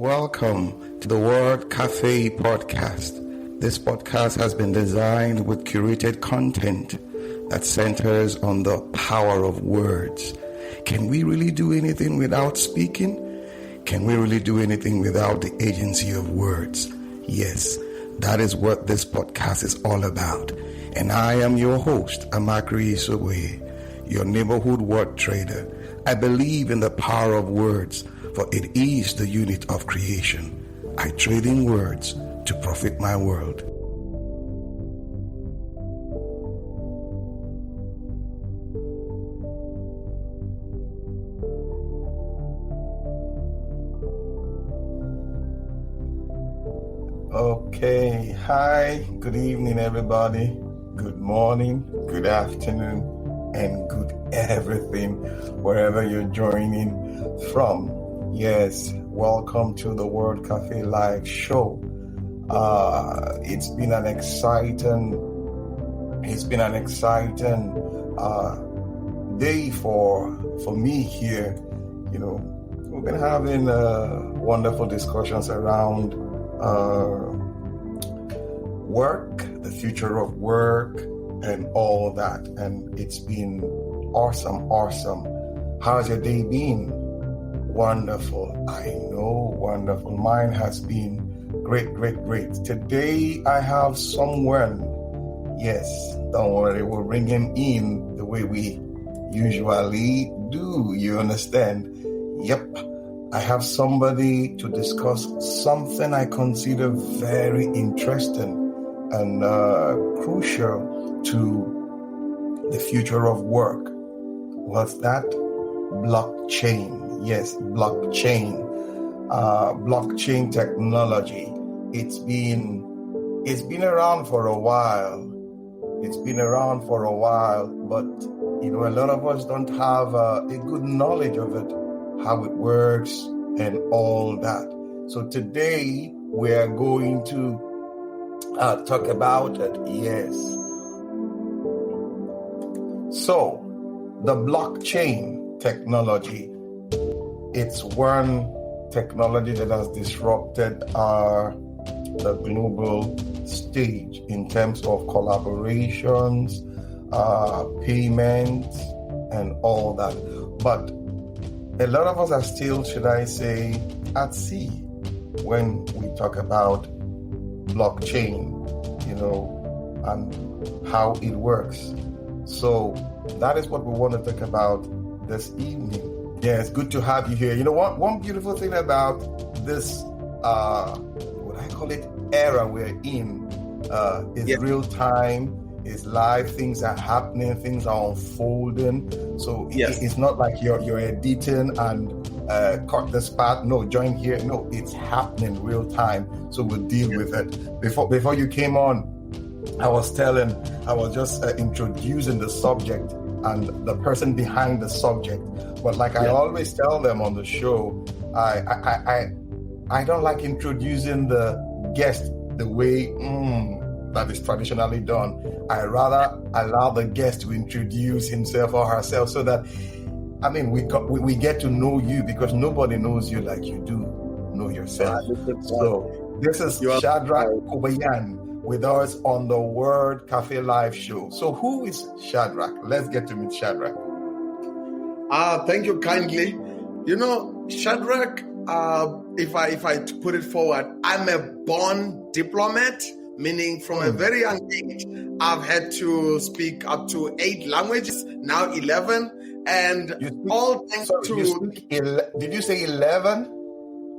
Welcome to the Word Café podcast. This podcast has been designed with curated content that centers on the power of words. Can we really do anything without speaking? Can we really do anything without the agency of words? Yes, that is what this podcast is all about. And I am your host, Amakri Isoboye, your neighborhood word trader. I believe in the power of words, for it is the unit of creation. I trade in words to profit my world. Okay, hi, good evening everybody, good morning, good afternoon, and good everything, wherever you're joining from. Yes, welcome to the Word Café live show. It's been an exciting day for me here. You know, we've been having wonderful discussions around work, the future of work, and all that. And it's been awesome. How's your day been? Wonderful. I know, wonderful. Mine has been great. Today I have someone. Yes, don't worry, we'll bring him in the way we usually do. You understand? Yep. I have somebody to discuss something I consider very interesting and crucial to the future of work. What's that? Blockchain. Yes, blockchain. Blockchain technology. It's been around for a while. But you know, a lot of us don't have a good knowledge of it, how it works and all that. So today we are going to talk about it. Yes. So the blockchain technology, it's one technology that has disrupted the global stage in terms of collaborations, payments, and all that. But a lot of us are still, should I say, at sea when we talk about blockchain, you know, and how it works. So that is what we want to talk about this evening. Yeah, it's good to have you here. You know what? One beautiful thing about this, what I call it, era we're in, is real time. It's live, things are happening, things are unfolding. So it's not like you're editing and cut this part. No, join here. No, it's happening real time. So we'll deal with it. Before you came on, I was just introducing the subject and the person behind the subject. But like I always tell them on the show, I don't like introducing the guest the way that is traditionally done. I rather allow the guest to introduce himself or herself so that, I mean, we get to know you, because nobody knows you like you do know yourself. So this is Shadrack Kubyane with us on the Word Café live show. So who is Shadrack? Let's get to meet Shadrack. Thank you kindly. You know, Shadrack, if I put it forward, I'm a born diplomat. Meaning from a very young age, I've had to speak up to 8 languages, now 11. And all thanks to... Did you say 11?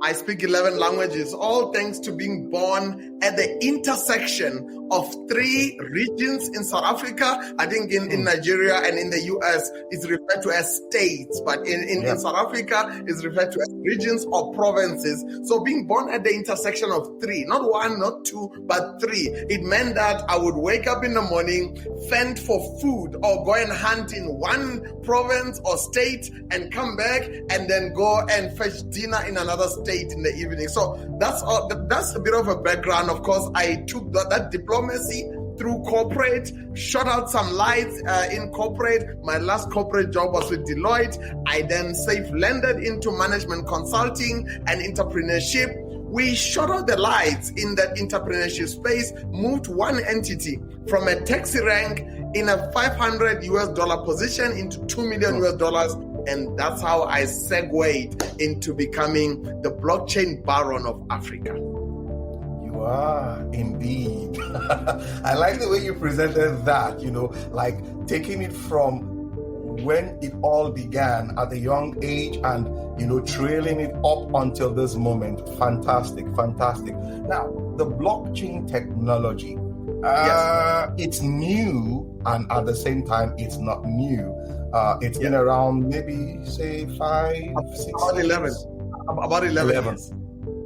I speak 11 languages, all thanks to being born at the intersection of 3 regions in South Africa. I think in Nigeria and in the US, it's referred to as states, but in South Africa, it's referred to as regions or provinces. So being born at the intersection of 3, not 1, not 2, but 3, it meant that I would wake up in the morning, fend for food, or go and hunt in one province or state and come back and then go and fetch dinner in another state in the evening. So that's a bit of a background. Of course, I took that diplomacy through corporate, shot out some lights in corporate. My last corporate job was with Deloitte. I then safe-landed into management consulting and entrepreneurship. We shut out the lights in that entrepreneurship space, moved one entity from a taxi rank in a $500 US position into $2 million US. And that's how I segued into becoming the blockchain baron of Africa. You are indeed. I like the way you presented that, like taking it from when it all began at a young age and, trailing it up until this moment. Fantastic. Now, the blockchain technology, yes. It's new and at the same time, it's not new. It's been around maybe, say, 5, 6 About 11. years. About 11 years.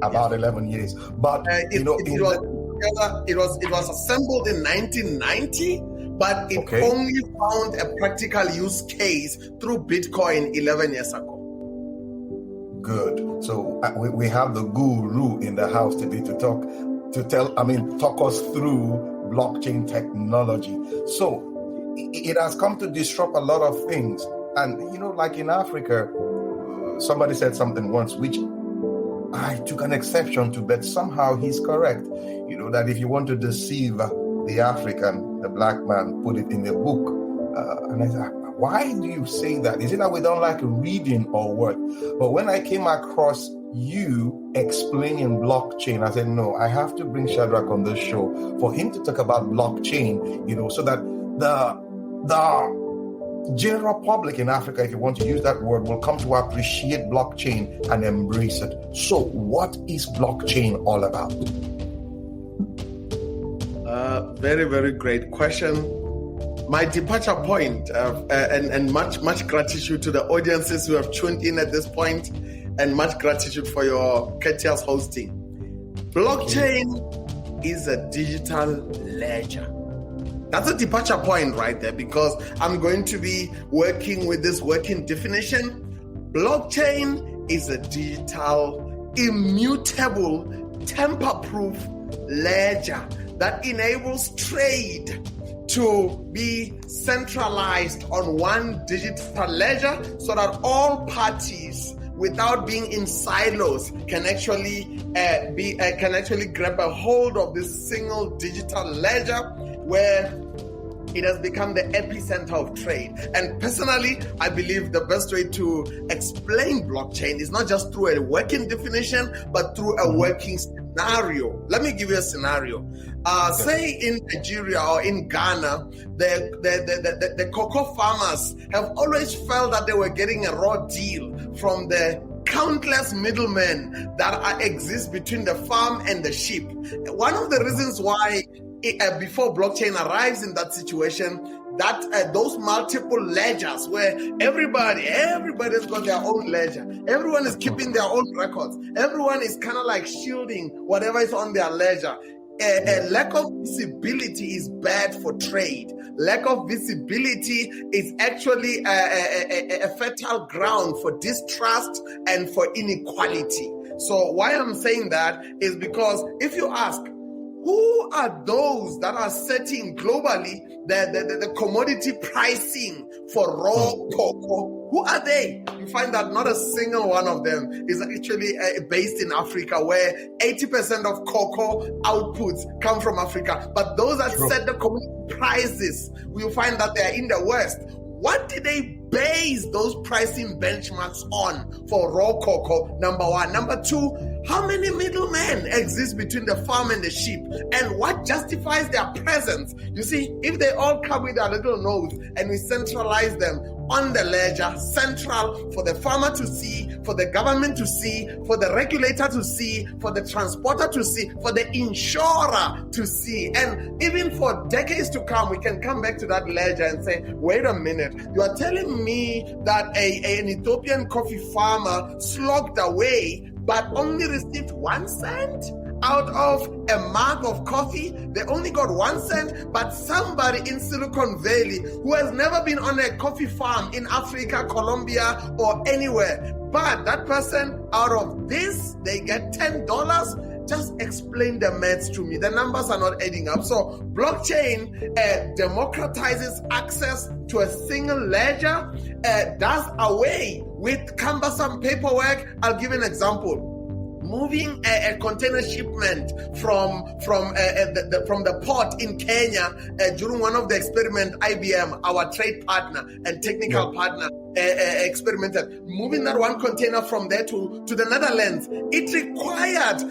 About 11 years. But, it was assembled in 1990. But it only found a practical use case through Bitcoin 11 years ago. Good. So we have the guru in the house today to talk us through blockchain technology. So it has come to disrupt a lot of things. And, like in Africa, somebody said something once, which I took an exception to, but somehow he's correct. That if you want to deceive the African, the black man, put it in the book. And I said, why do you say that? Is it that we don't like reading or what? But when I came across you explaining blockchain, I said, no, I have to bring Shadrack on this show for him to talk about blockchain, so that the general public in Africa, if you want to use that word, will come to appreciate blockchain and embrace it. So what is blockchain all about? Very, very great question. My departure point, and much gratitude to the audiences who have tuned in at this point, and much gratitude for your courteous hosting. Blockchain is a digital ledger. That's a departure point right there, because I'm going to be working with this working definition. Blockchain is a digital, immutable, tamper-proof ledger that enables trade to be centralized on one digital ledger, so that all parties, without being in silos, can actually grab a hold of this single digital ledger, where it has become the epicenter of trade. And personally, I believe the best way to explain blockchain is not just through a working definition, but through a working scenario. Let me give you a scenario. Say in Nigeria or in Ghana, the cocoa farmers have always felt that they were getting a raw deal from the countless middlemen that exist between the farm and the sheep. One of the reasons why before blockchain arrives in that situation, that those multiple ledgers where everybody's got their own ledger, everyone is keeping their own records, everyone is kind of like shielding whatever is on their ledger. A lack of visibility is bad for trade. Lack of visibility is actually a fertile ground for distrust and for inequality. So why I'm saying that is because if you ask, who are those that are setting globally the commodity pricing for raw cocoa? Who are they? You find that not a single one of them is actually based in Africa, where 80% of cocoa outputs come from Africa. But those that set the commodity prices, we'll find that they are in the West. What did they base those pricing benchmarks on for raw cocoa? Number one. Number two, how many middlemen exist between the farm and the sheep? And what justifies their presence? You see, if they all come with their little nodes and we centralize them on the ledger, central for the farmer to see, for the government to see, for the regulator to see, for the transporter to see, for the insurer to see. And even for decades to come, we can come back to that ledger and say, wait a minute, you are telling me that an Ethiopian coffee farmer slogged away but only received 1 cent out of a mug of coffee? They only got 1 cent, but somebody in Silicon Valley who has never been on a coffee farm in Africa, Colombia, or anywhere, but that person, out of this, they get $10, just explain the maths to me. The numbers are not adding up. So blockchain democratizes access to a single ledger, does away with cumbersome paperwork. I'll give an example. Moving a container shipment from the port in Kenya during one of the experiment, IBM, our trade partner and technical partner, experimented. Moving that one container from there to the Netherlands, it required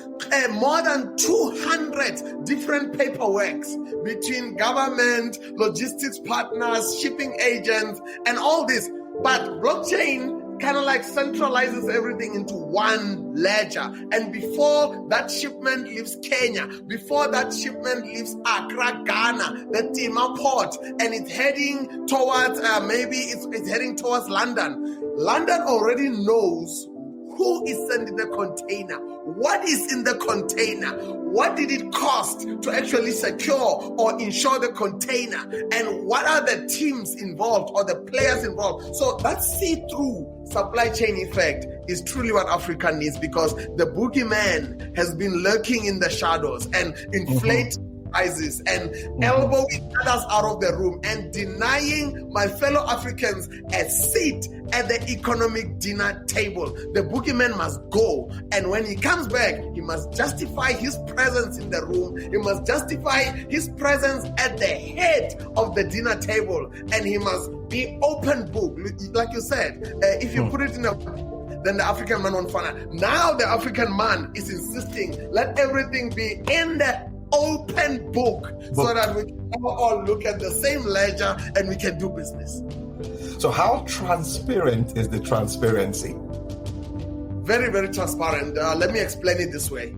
more than 200 different paperworks between government, logistics partners, shipping agents, and all this. But blockchain kind of like centralizes everything into one ledger. And before that shipment leaves Kenya, before that shipment leaves Accra, Ghana, the Tema port, and it's heading towards, maybe it's heading towards London. London already knows who is sending the container, what is in the container, what did it cost to actually secure or insure the container, and what are the teams involved or the players involved. So that see-through supply chain effect is truly what Africa needs, because the boogeyman has been lurking in the shadows and inflating prices and elbowing others out of the room and denying my fellow Africans a seat at the economic dinner table. The boogeyman must go, and when he comes back, he must justify his presence in the room. He must justify his presence at the head of the dinner table, and he must be open book, like you said. If you put it in then the African man won't find it. Now the African man is insisting, let everything be in the open book so that we can all look at the same ledger and we can do business. So how transparent is the transparency? Very, very transparent. Let me explain it this way.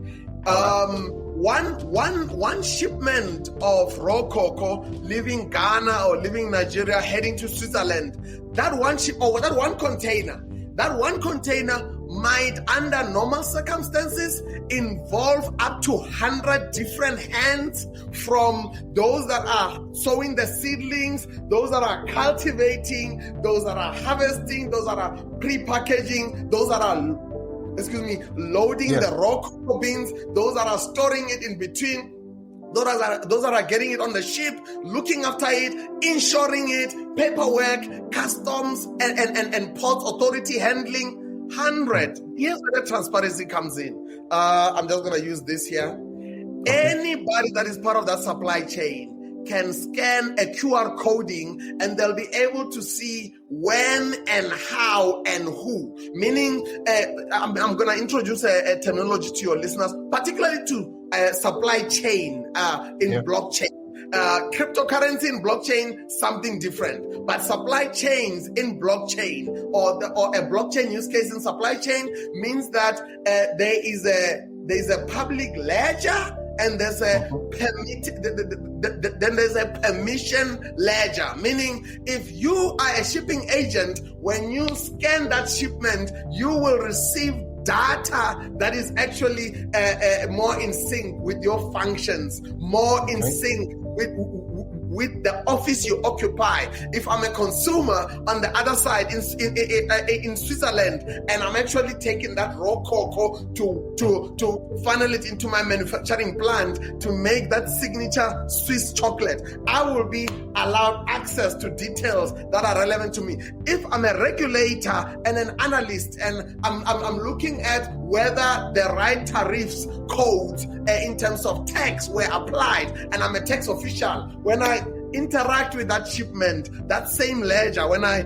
One shipment of raw cocoa leaving Ghana or leaving Nigeria heading to Switzerland, that one container might, under normal circumstances, involve up to 100 different hands, from those that are sowing the seedlings, those that are cultivating, those that are harvesting, those that are pre-packaging, those that are loading the raw cocoa beans, those that are storing it in between, those that are getting it on the ship, looking after it, insuring it, paperwork, customs, and port authority handling. 100. Here's where the transparency comes in. I'm just going to use this here. Anybody that is part of that supply chain can scan a QR coding, and they'll be able to see when and how and who. Meaning, I'm going to introduce a terminology to your listeners, particularly to supply chain in blockchain. Cryptocurrency in blockchain, something different. But supply chains in blockchain, or a blockchain use case in supply chain, means that there is a public ledger, and there's a then there's a permission ledger. Meaning, if you are a shipping agent, when you scan that shipment, you will receive data that is actually more in sync with your functions, more in sync with the office you occupy. If I'm a consumer on the other side in Switzerland, and I'm actually taking that raw cocoa to funnel it into my manufacturing plant to make that signature Swiss chocolate, I will be allowed access to details that are relevant to me. If I'm a regulator and an analyst, and I'm looking at whether the right tariffs codes in terms of tax were applied, and I'm a tax official, when I interact with that shipment, that same ledger, when I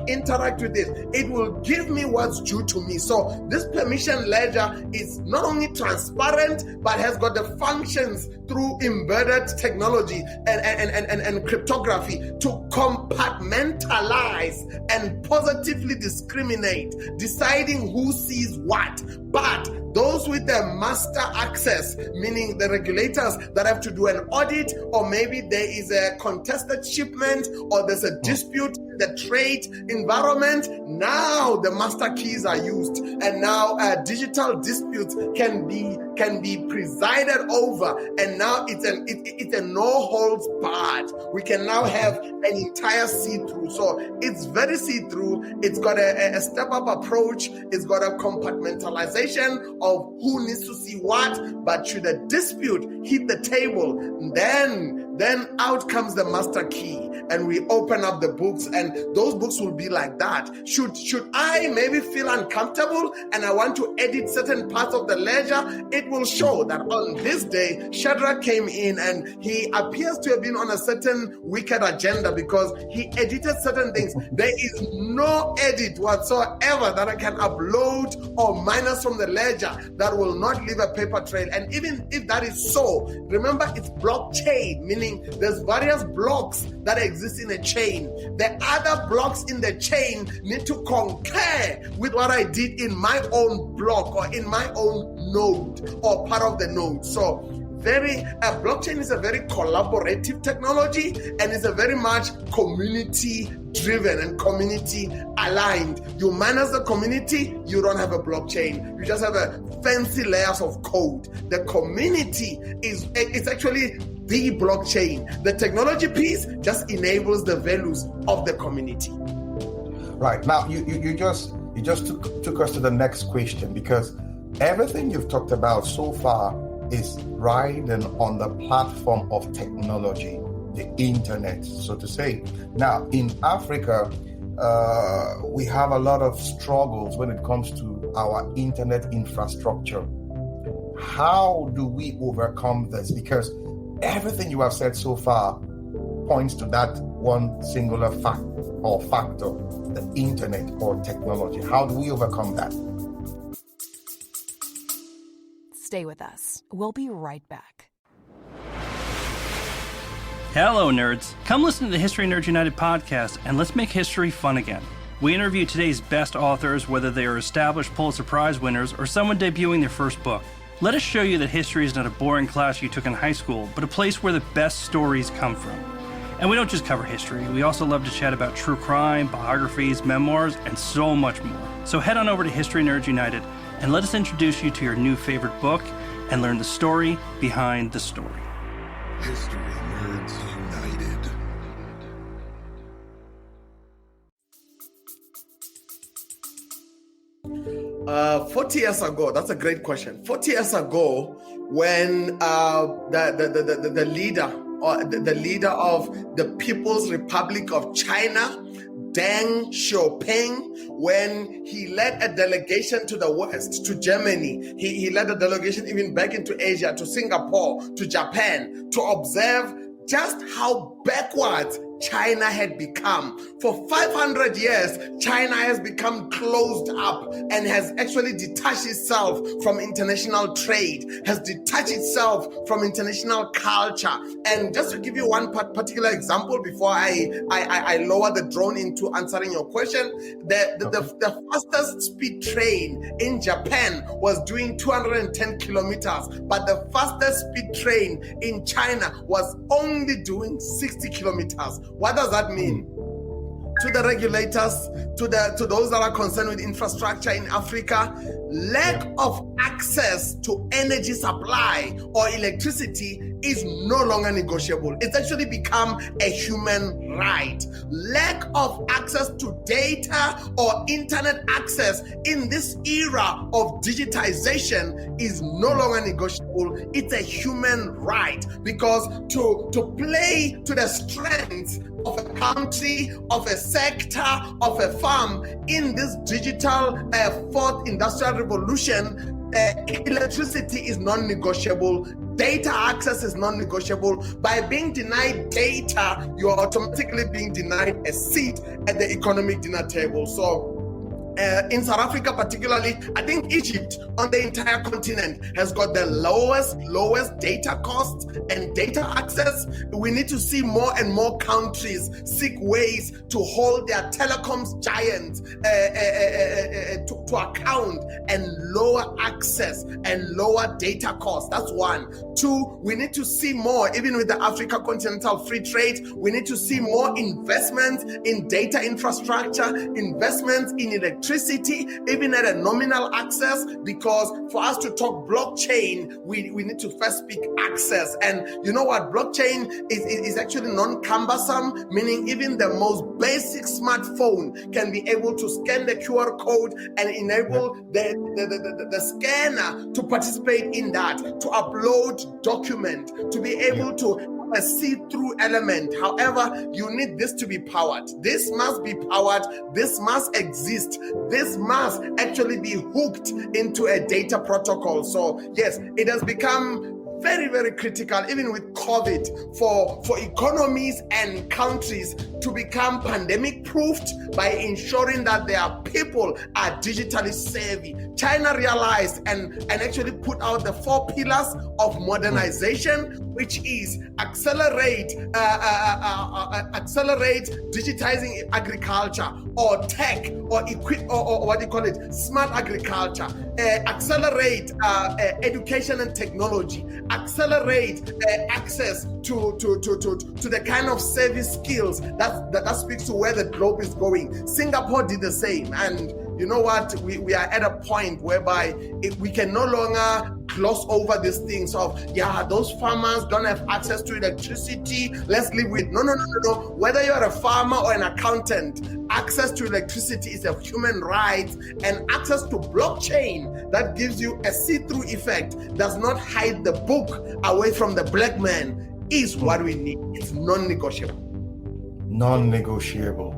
interact with it will give me what's due to me. So this permission ledger is not only transparent, but has got the functions through embedded technology and cryptography to compartmentalize and positively discriminate, deciding who sees what. But those with the master access, meaning the regulators that have to do an audit, or maybe there is a contested shipment, or there's a dispute the trade environment, now the master keys are used, and now digital disputes can be presided over, and now it's a no holds barred. We can now have an entire see-through. So it's very see-through. It's got a step-up approach. It's got a compartmentalization of who needs to see what. But should a dispute hit the table, then out comes the master key, and we open up the books, and those books will be like that. Should I maybe feel uncomfortable and I want to edit certain parts of the ledger, it will show that on this day, Shadrack came in and he appears to have been on a certain wicked agenda because he edited certain things. There is no edit whatsoever that I can upload or minus from the ledger that will not leave a paper trail. And even if that is so, remember it's blockchain, meaning there's various blocks that exist in a chain. The other blocks in the chain need to concur with what I did in my own block or in my own node or part of the node. So blockchain is a very collaborative technology, and it's a very much community driven and community aligned. You manage the community, you don't have a blockchain. You just have a fancy layers of code. The community is actually the blockchain. The technology piece just enables the values of the community. Right. Now you just took us to the next question, because everything you've talked about so far is riding on the platform of technology, the internet, so to say. Now, in Africa, we have a lot of struggles when it comes to our internet infrastructure. How do we overcome this? Because everything you have said so far points to that one singular factor, the internet or technology. How do we overcome that? Stay with us. We'll be right back. Hello, nerds. Come listen to the History Nerds United podcast, and let's make history fun again. We interview today's best authors, whether they are established Pulitzer Prize winners or someone debuting their first book. Let us show you that history is not a boring class you took in high school, but a place where the best stories come from. And we don't just cover history. We also love to chat about true crime, biographies, memoirs, and so much more. So head on over to History Nerds United and let us introduce you to your new favorite book and learn the story behind the story. History Nerds United. 40 years ago, that's a great question. 40 years ago, when the leader of the People's Republic of China, Deng Xiaoping, when he led a delegation to the West, to Germany, he led a delegation even back into Asia, to Singapore, to Japan, to observe just how backwards China had become. For 500 years, China has become closed up and has actually detached itself from international trade, has detached itself from international culture. And just to give you one particular example before I lower the drone into answering your question, the fastest speed train in Japan was doing 210 kilometers, but the fastest speed train in China was only doing 60 kilometers. What does that mean? To the regulators, to those that are concerned with infrastructure in Africa, lack of access to energy supply or electricity is no longer negotiable. It's actually become a human right. Lack of access to data or internet access in this era of digitization is no longer negotiable. It's a human right, because to play to the strengths of a country, of a sector, of a farm in this digital fourth industrial revolution, electricity is non-negotiable. Data access is non-negotiable. By being denied data, you are automatically being denied a seat at the economic dinner table. So in South Africa particularly, I think Egypt on the entire continent has got the lowest data costs and data access. We need to see more and more countries seek ways to hold their telecoms giants to account and lower access and lower data costs. That's one. Two, we need to see more, even with the Africa Continental Free Trade, we need to see more investment in data infrastructure, investment in electricity, even at a nominal access, because for us to talk blockchain, we need to first speak access. And you know what? Blockchain is actually non-cumbersome, meaning even the most basic smartphone can be able to scan the QR code and enable the scanner to participate in that, to upload document, to be able to a see-through element. However, you need this to be powered. This must be powered. This must exist. This must actually be hooked into a data protocol. So yes, it has become very, very critical, even with COVID, for economies and countries to become pandemic proofed by ensuring that their people are digitally savvy. China realized and actually put out the 4 pillars of modernization, which is accelerate digitizing agriculture, or tech, or what do you call it, smart agriculture, accelerate education and technology, accelerate access to the kind of service skills that speaks to where the globe is going. Singapore did the same, and you know what? We are at a point whereby we can no longer gloss over these things of, those farmers don't have access to electricity, let's live with. No. Whether you're a farmer or an accountant, access to electricity is a human right, and access to blockchain that gives you a see-through effect, does not hide the book away from the black man, is what we need. It's non-negotiable. Non-negotiable.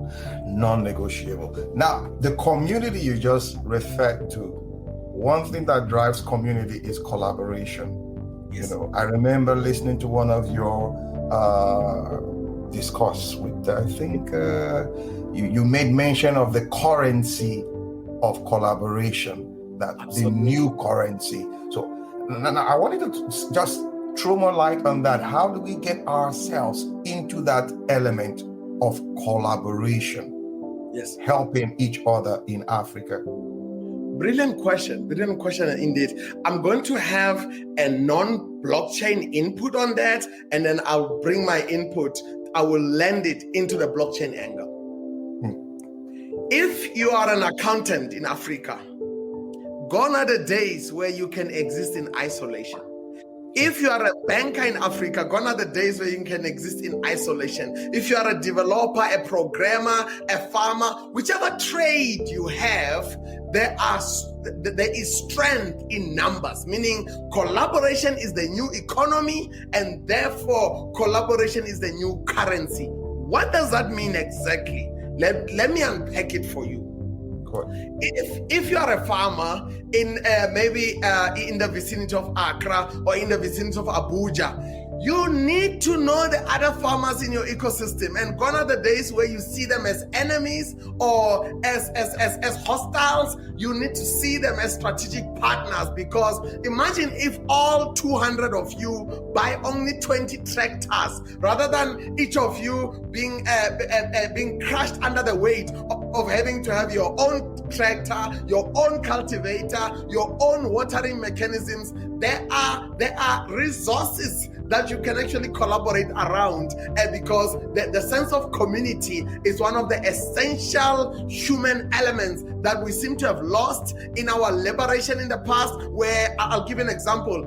Now, the community you just referred to, one thing that drives community is collaboration. Yes. You know, I remember listening to one of your discourse with, I think you made mention of the currency of collaboration, that Absolutely. the new currency. So now I wanted to just throw more light on that. How do we get ourselves into that element of collaboration? Yes. Helping each other in Africa? Brilliant question indeed. I'm going to have a non-blockchain input on that, and then I'll bring my input. I will lend it into the blockchain angle. If you are an accountant in Africa, gone are the days where you can exist in isolation. If you are a banker in Africa, gone are the days where you can exist in isolation. If you are a developer, a programmer, a farmer, whichever trade you have, there is strength in numbers, meaning collaboration is the new economy, and therefore collaboration is the new currency. What does that mean exactly? Let me unpack it for you. If you are a farmer in maybe in the vicinity of Accra or in the vicinity of Abuja, you need to know the other farmers in your ecosystem, and gone are the days where you see them as enemies or as hostiles. You need to see them as strategic partners, because imagine if all 200 of you buy only 20 tractors, rather than each of you being crushed under the weight of having to have your own tractor, your own cultivator, your own watering mechanisms. There are resources that you can actually collaborate around, because the sense of community is one of the essential human elements that we seem to have lost in our liberation in the past. Where I'll give an example.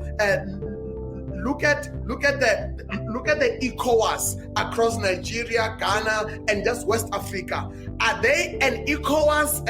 Look at the ECOWAS across Nigeria, Ghana, and just West Africa. Are they an ECOWAS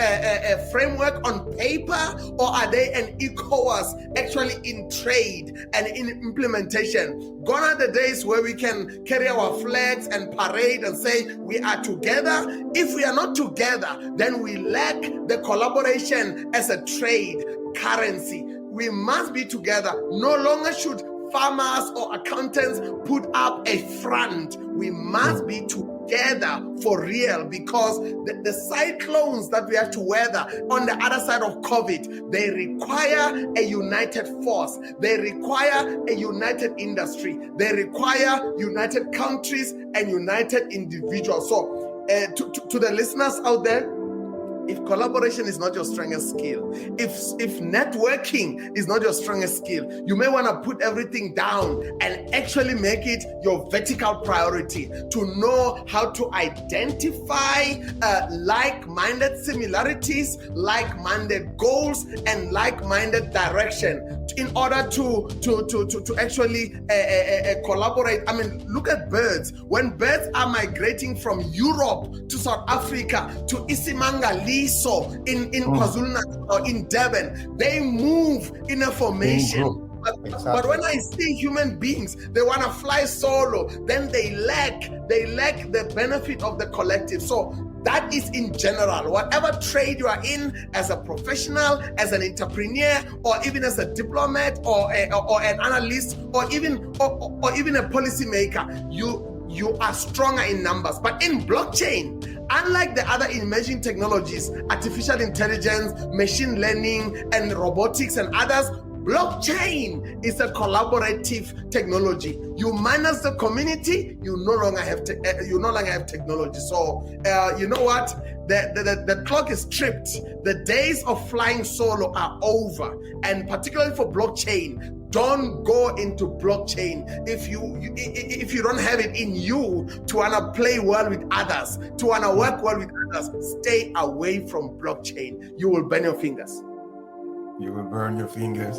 framework on paper, or are they an ECOWAS actually in trade and in implementation? Gone are the days where we can carry our flags and parade and say we are together. If we are not together, then we lack the collaboration as a trade currency. We must be together. No longer should farmers or accountants put up a front. We must be together together for real, because the cyclones that we have to weather on the other side of COVID, they require a united force. They require a united industry. They require united countries and united individuals. So to the listeners out there, if collaboration is not your strongest skill, if networking is not your strongest skill, you may want to put everything down and actually make it your vertical priority to know how to identify like-minded similarities, like-minded goals, and like-minded direction in order to actually collaborate. I mean, look at birds. When birds are migrating from Europe to South Africa to Isimangaliso in KwaZulu-Natal or in Durban, they move in a formation. But when I see human beings, they want to fly solo, then they lack the benefit of the collective. So that is in general. Whatever trade you are in, as a professional, as an entrepreneur, or even as a diplomat, or an analyst, or even a policymaker, you are stronger in numbers. But in blockchain, unlike the other emerging technologies, artificial intelligence, machine learning, and robotics and others, blockchain is a collaborative technology. You minus the community, you no longer have technology. So you know what? The clock is tripped. The days of flying solo are over, and particularly for blockchain. Don't go into blockchain if you don't have it in you to wanna play well with others, to wanna work well with others. Stay away from blockchain. You will burn your fingers. You will burn your fingers.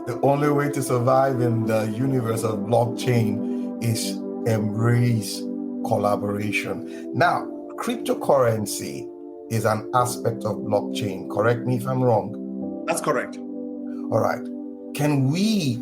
The only way to survive in the universe of blockchain is embrace collaboration. Now, cryptocurrency is an aspect of blockchain. Correct me if I'm wrong. That's correct. All right. Can we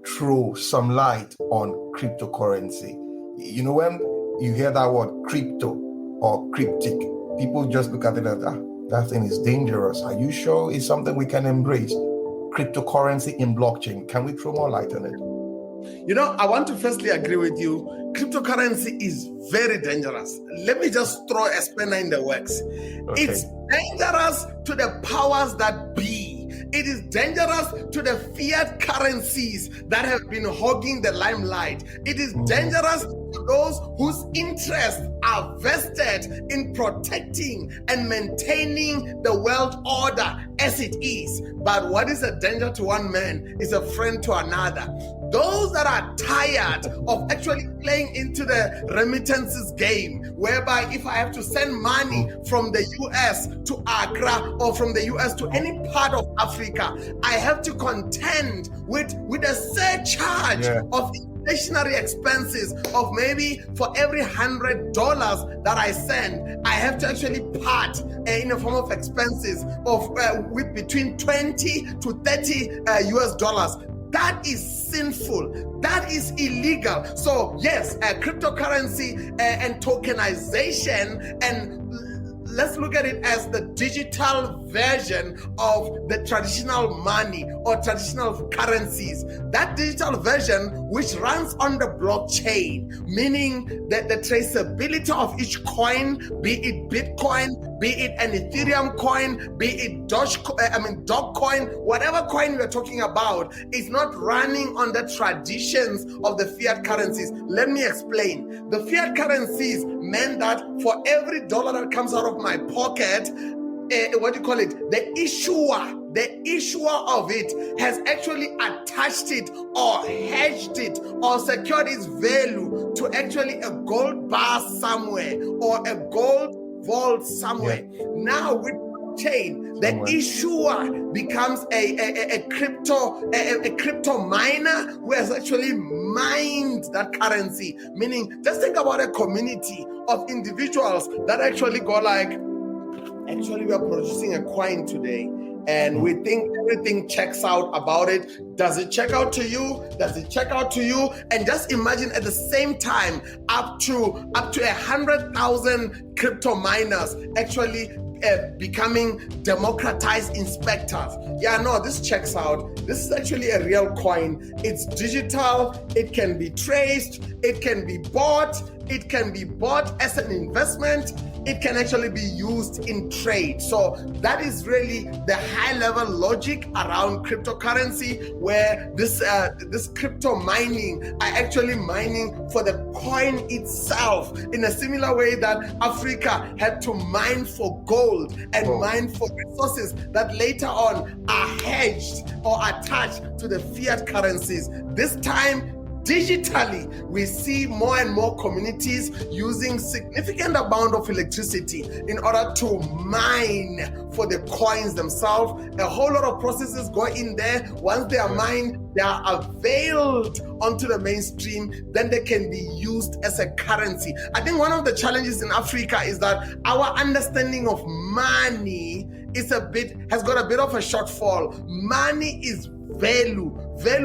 throw some light on cryptocurrency? You know, when you hear that word crypto or cryptic, people just look at it as, that thing is dangerous. Are you sure it's something we can embrace? Cryptocurrency in blockchain. Can we throw more light on it? You know, I want to firstly agree with you. Cryptocurrency is very dangerous. Let me just throw a spanner in the works. Okay. It's dangerous to the powers that be. It is dangerous to the fiat currencies that have been hogging the limelight. It is dangerous to those whose interests are vested in protecting and maintaining the world order as it is. But what is a danger to one man is a friend to another. Those that are tired of actually playing into the remittances game, whereby if I have to send money from the US to Accra or from the US to any part of Africa, I have to contend with a surcharge of inflationary expenses of maybe for every $100 that I send, I have to actually part in the form of expenses of with between 20 to 30 US dollars. That is sinful. That is illegal. So yes, cryptocurrency and tokenization, and let's look at it as the digital version of the traditional money or traditional currencies. That digital version, which runs on the blockchain, meaning that the traceability of each coin, be it Bitcoin, be it an Ethereum coin, be it Dogecoin, whatever coin we're talking about, is not running on the traditions of the fiat currencies. Let me explain. The fiat currencies meant that for every dollar that comes out of my pocket, the issuer of it has actually attached it or hedged it or secured its value to actually a gold bar somewhere or a gold vault somewhere. Now with blockchain, the issuer becomes a crypto miner who has actually mined that currency. Meaning, just think about a community of individuals that actually go like, actually, we are producing a coin today, and we think everything checks out about it. Does it check out to you? Does it check out to you? And just imagine at the same time, up to 100,000 crypto miners actually becoming democratized inspectors. Yeah, no, this checks out. This is actually a real coin. It's digital. It can be traced. It can be bought. It can be bought as an investment. It can actually be used in trade. So that is really the high-level logic around cryptocurrency, where this crypto mining are actually mining for the coin itself, in a similar way that Africa had to mine for gold and mine for resources that later on are hedged or attached to the fiat currencies. This time, digitally, we see more and more communities using significant amount of electricity in order to mine for the coins themselves. A whole lot of processes go in there. Once they are mined, they are availed onto the mainstream, then they can be used as a currency. I think one of the challenges in Africa is that our understanding of money has got a bit of a shortfall. Money is value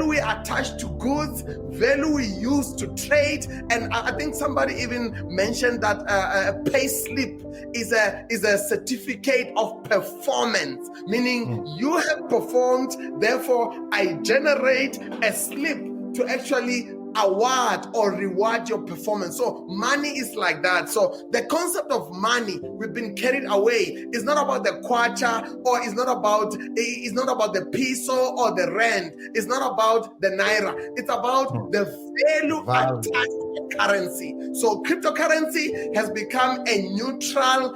we attach to goods, value we use to trade. And I think somebody even mentioned that a pay slip is a certificate of performance, meaning you have performed, therefore I generate a slip to actually award or reward your performance. So money is like that. So the concept of money, we've been carried away. It's not about the kwacha, or it's not about the peso or the rand. It's not about the naira. It's about the value attached to currency. So cryptocurrency has become a neutral,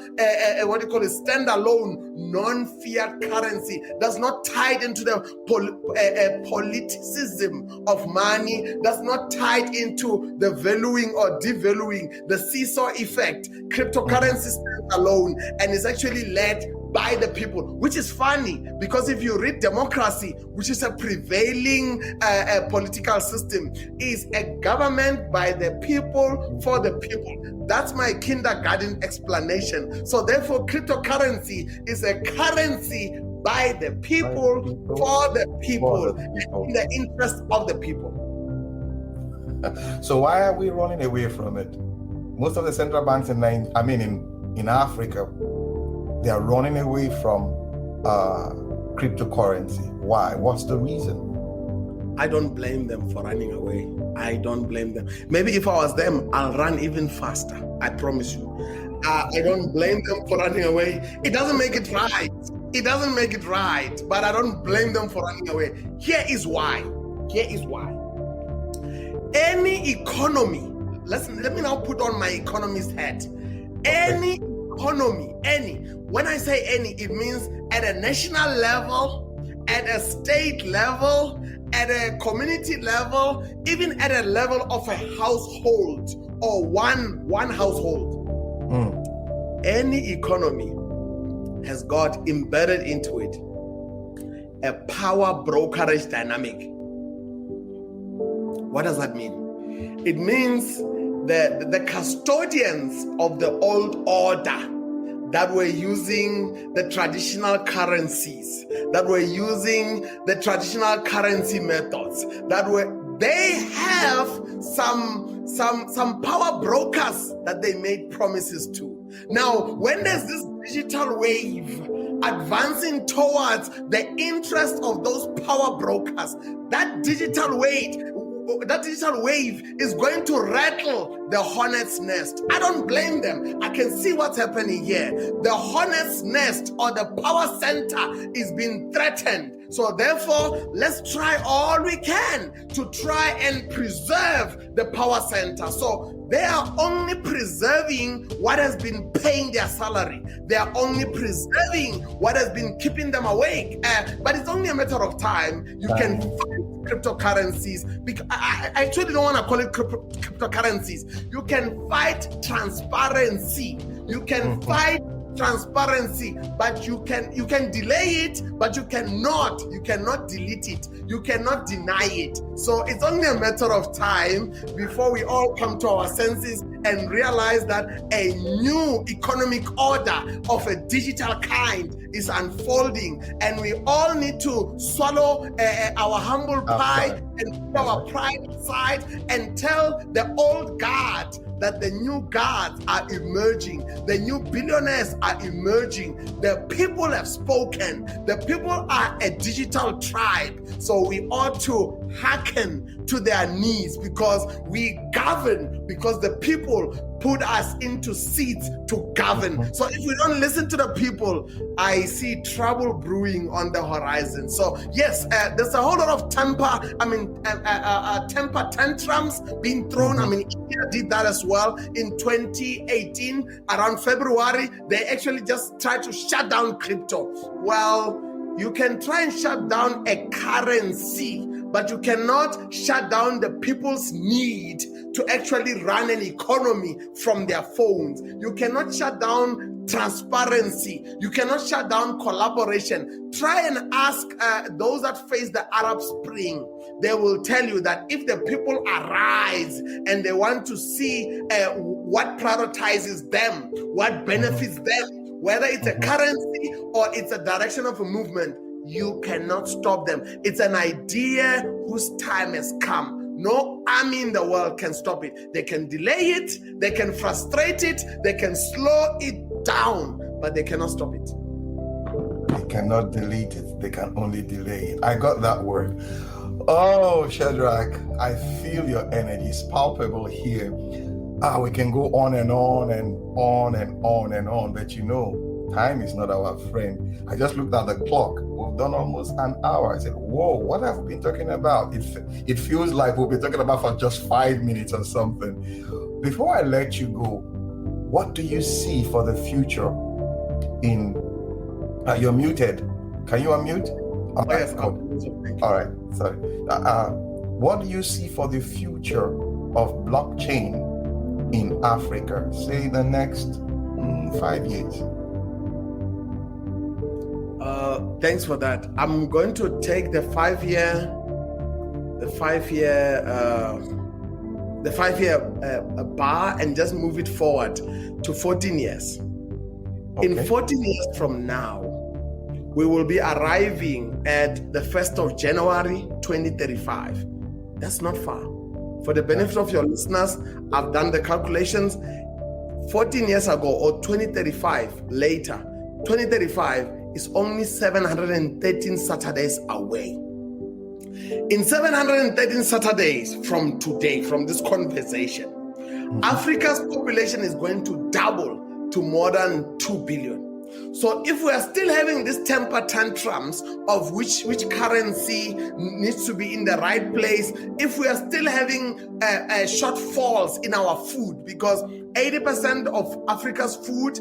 standalone, non-fiat currency that's not tied into the politicism of money, that's not tied into the valuing or devaluing, the seesaw effect. Cryptocurrency stands alone and is actually led by the people, which is funny because if you read democracy, which is a prevailing political system, is a government by the people for the people. That's my kindergarten explanation. So therefore, cryptocurrency is a currency by the people, for the people, in the interest of the people. So why are we running away from it? Most of the central banks in Africa, they are running away from cryptocurrency. Why? What's the reason? I don't blame them for running away. I don't blame them. Maybe if I was them, I'll run even faster. I promise you. I don't blame them for running away. It doesn't make it right. It doesn't make it right, but I don't blame them for running away. Here is why. Any economy, let me now put on my economist hat. Any economy, when I say any, it means at a national level, at a state level, at a community level, even at a level of a household or one household. Any economy has got embedded into it a power brokerage dynamic. What does that mean? It means that the custodians of the old order that were using the traditional currencies, that were using the traditional currency methods, they have some power brokers that they made promises to. Now, when there's this digital wave advancing towards the interest of those power brokers, that digital wave is going to rattle the hornet's nest. I don't blame them. I can see what's happening here. The hornet's nest or the power center is being threatened. So therefore, let's try all we can to try and preserve the power center. So they are only preserving what has been paying their salary. They are only preserving what has been keeping them awake. But it's only a matter of time. You can find cryptocurrencies. Because I actually don't want to call it cryptocurrencies. You can fight transparency. You can fight transparency, but you can delay it, but you cannot delete it. You cannot deny it. So it's only a matter of time before we all come to our senses and realize that a new economic order of a digital kind is unfolding, and we all need to swallow our humble pride and put our pride aside and tell the old guard that the new gods are emerging, the new billionaires are emerging, the people have spoken, the people are a digital tribe. So we ought to hearken to their needs, because we govern because the people put us into seats to govern. So if we don't listen to the people, I see trouble brewing on the horizon. So yes, there's a whole lot of temper tantrums being thrown. I mean, India did that as well in 2018. Around February, they actually just tried to shut down crypto. Well, you can try and shut down a currency, but you cannot shut down the people's need to actually run an economy from their phones. You cannot shut down transparency. You cannot shut down collaboration. Try and ask those that face the Arab Spring. They will tell you that if the people arise and they want to see what prioritizes them, what benefits them, whether it's a currency or it's a direction of a movement, you cannot stop them. It's an idea whose time has come. No army in the world can stop it. They can delay it, they can frustrate it, they can slow it down, but they cannot stop it. They cannot delete it, they can only delay it. I got that word. Oh, Shadrack, I feel your energy. It's palpable here. We can go on and on and on and on and on, but you know, time is not our friend. I just looked at the clock. We've done almost an hour. I said, whoa, what have we been talking about? It feels like we'll be talking about for just 5 minutes or something. Before I let you go, what do you see for the future in, you're muted. Can you unmute? Yes, all right, sorry. What do you see for the future of blockchain in Africa, say the next 5 years? Thanks for that. I'm going to take the five year bar and just move it forward to 14 years. Okay. In 14 years from now, we will be arriving at the 1st of January 2035. That's not far. For the benefit of your listeners, I've done the calculations. 14 years ago, or 2035 later, 2035 is only 713 Saturdays away. In 713 Saturdays from today, from this conversation, Africa's population is going to double to more than 2 billion. So if we are still having these temper tantrums of which currency needs to be in the right place, if we are still having shortfalls in our food, because 80% of Africa's food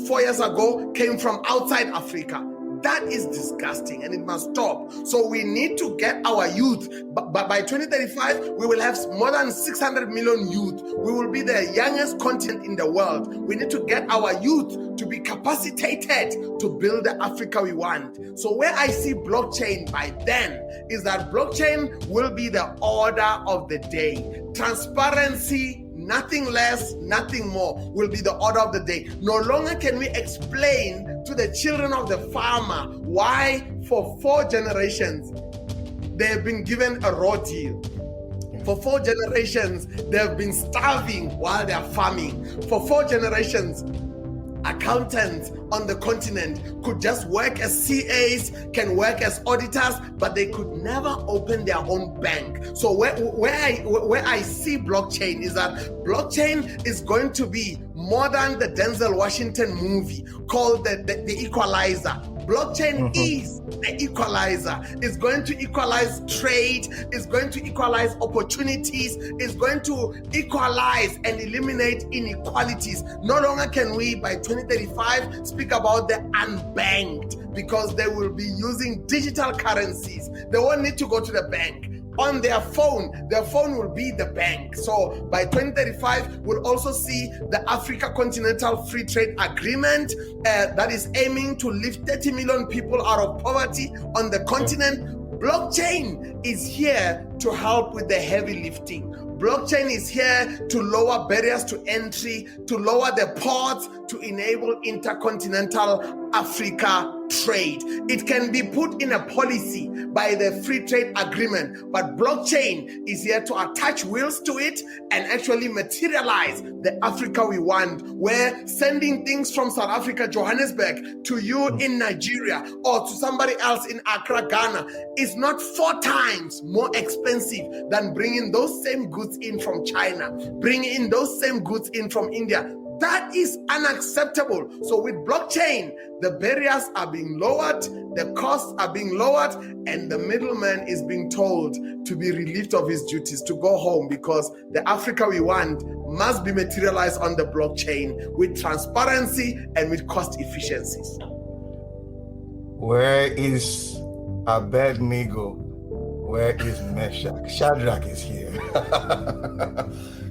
4 years ago came from outside Africa. That is disgusting and it must stop. So we need to get our youth. But by 2035, we will have more than 600 million youth. We will be the youngest continent in the world. We need to get our youth to be capacitated to build the Africa we want. So where I see blockchain by then is that blockchain will be the order of the day. Transparency, nothing less, nothing more, will be the order of the day. No longer can we explain to the children of the farmer why for 4 generations they have been given a raw deal. For 4 generations, they have been starving while they are farming. For 4 generations, accountants on the continent could just work as CAs, can work as auditors, but they could never open their own bank. So where I see blockchain is that blockchain is going to be more than the Denzel Washington movie called the Equalizer. Blockchain is the equalizer. It's going to equalize trade, it's going to equalize opportunities, it's going to equalize and eliminate inequalities. No longer can we, by 2035, speak about the unbanked, because they will be using digital currencies. They won't need to go to the bank. On their phone will be the bank. So by 2035, we'll also see the Africa Continental Free Trade Agreement that is aiming to lift 30 million people out of poverty on the continent. Blockchain is here to help with the heavy lifting. Blockchain is here to lower barriers to entry, to lower the ports, to enable intercontinental Africa trade. It can be put in a policy by the free trade agreement, but blockchain is here to attach wheels to it and actually materialize the Africa we want, where sending things from South Africa, Johannesburg, to you in Nigeria or to somebody else in Accra, Ghana is not 4 times more expensive than bringing those same goods in from China, bringing in those same goods in from India. That is unacceptable. So with blockchain, the barriers are being lowered, the costs are being lowered, and the middleman is being told to be relieved of his duties, to go home, because the Africa we want must be materialized on the blockchain with transparency and with cost efficiencies. Where is Abednego? Where is Meshach? Shadrack is here.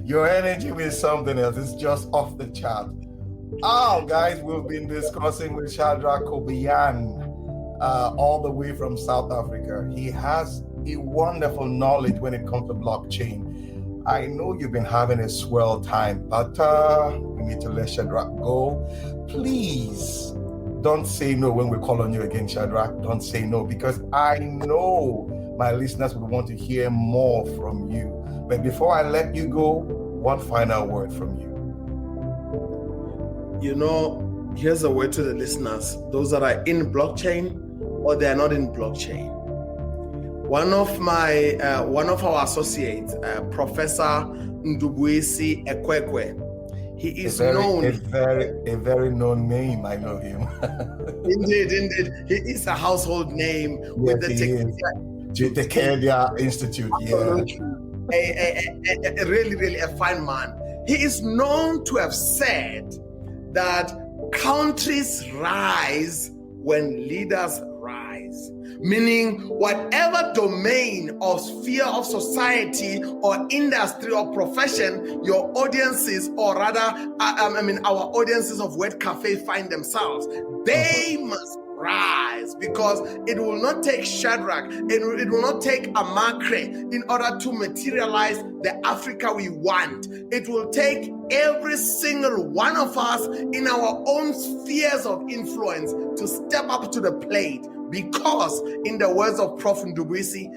Your energy with something else is just off the chart. Oh, guys, we've been discussing with Shadrack Kubyane, all the way from South Africa. He has a wonderful knowledge when it comes to blockchain. I know you've been having a swell time, but we need to let Shadrack go. Please don't say no when we call on you again, Shadrack. Don't say no, because I know my listeners would want to hear more from you. But before I let you go, one final word from you. You know, here's a word to the listeners, those that are in blockchain or they are not in blockchain. One of our associates, Professor Ndubuisi Ekwekwe, he is known. A very known name. I know him. Indeed. He is a household name with the Tekedia Institute. Yeah. A really a fine man. He is known to have said that countries rise when leaders rise, meaning whatever domain or sphere of society or industry or profession your audiences, or rather, our audiences of Word Café find themselves, they must rise, because it will not take Shadrack, it will not take Amakre in order to materialize the Africa we want. It will take every single one of us in our own spheres of influence to step up to the plate, because in the words of Prof. Ndubuisi,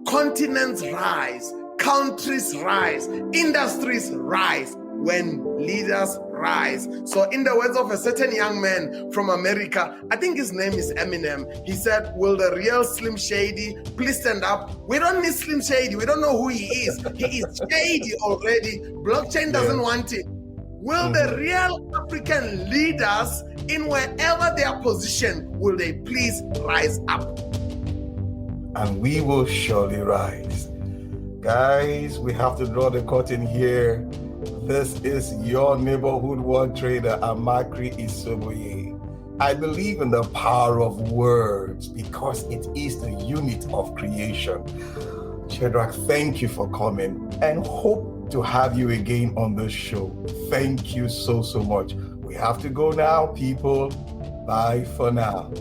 continents rise, countries rise, industries rise when leaders rise. So in the words of a certain young man from America, I think his name is Eminem, he said, will the real Slim Shady please stand up? We don't need Slim Shady. We don't know who he is. He is shady already. Blockchain doesn't want it. Will the real African leaders, in wherever they are positioned, will they please rise up? And we will surely rise. Guys, we have to draw the curtain here. This is your neighborhood world trader, Amakri Isoboye. I believe in the power of words because it is the unit of creation. Shadrack, thank you for coming and hope to have you again on the show. Thank you so much. We have to go now, people. Bye for now.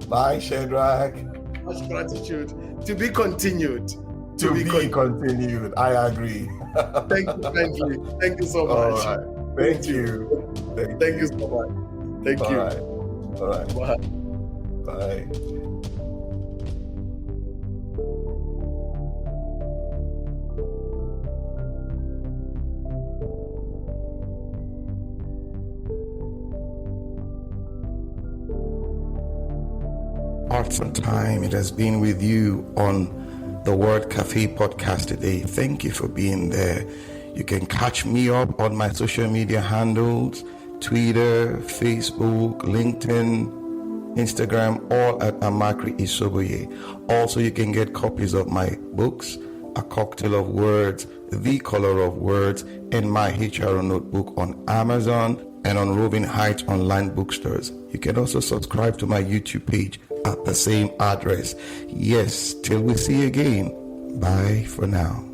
Bye, Shadrack. Much gratitude. To be continued. To be continued. I agree. Thank you. Thank you so much. All right. Thank you. Thank you so much. Thank you. All right. Bye. Awesome time it has been with you on the Word Café podcast today. Thank you for being there. You can catch me up on my social media handles, Twitter, Facebook, LinkedIn, Instagram, all at Amakri Isoboye. Also, you can get copies of my books, A Cocktail of Words, The Color of Words, and my HRO notebook on Amazon and on Roving Heights online bookstores. You can also subscribe to my YouTube page at the same address. Yes, till we see you again. Bye for now.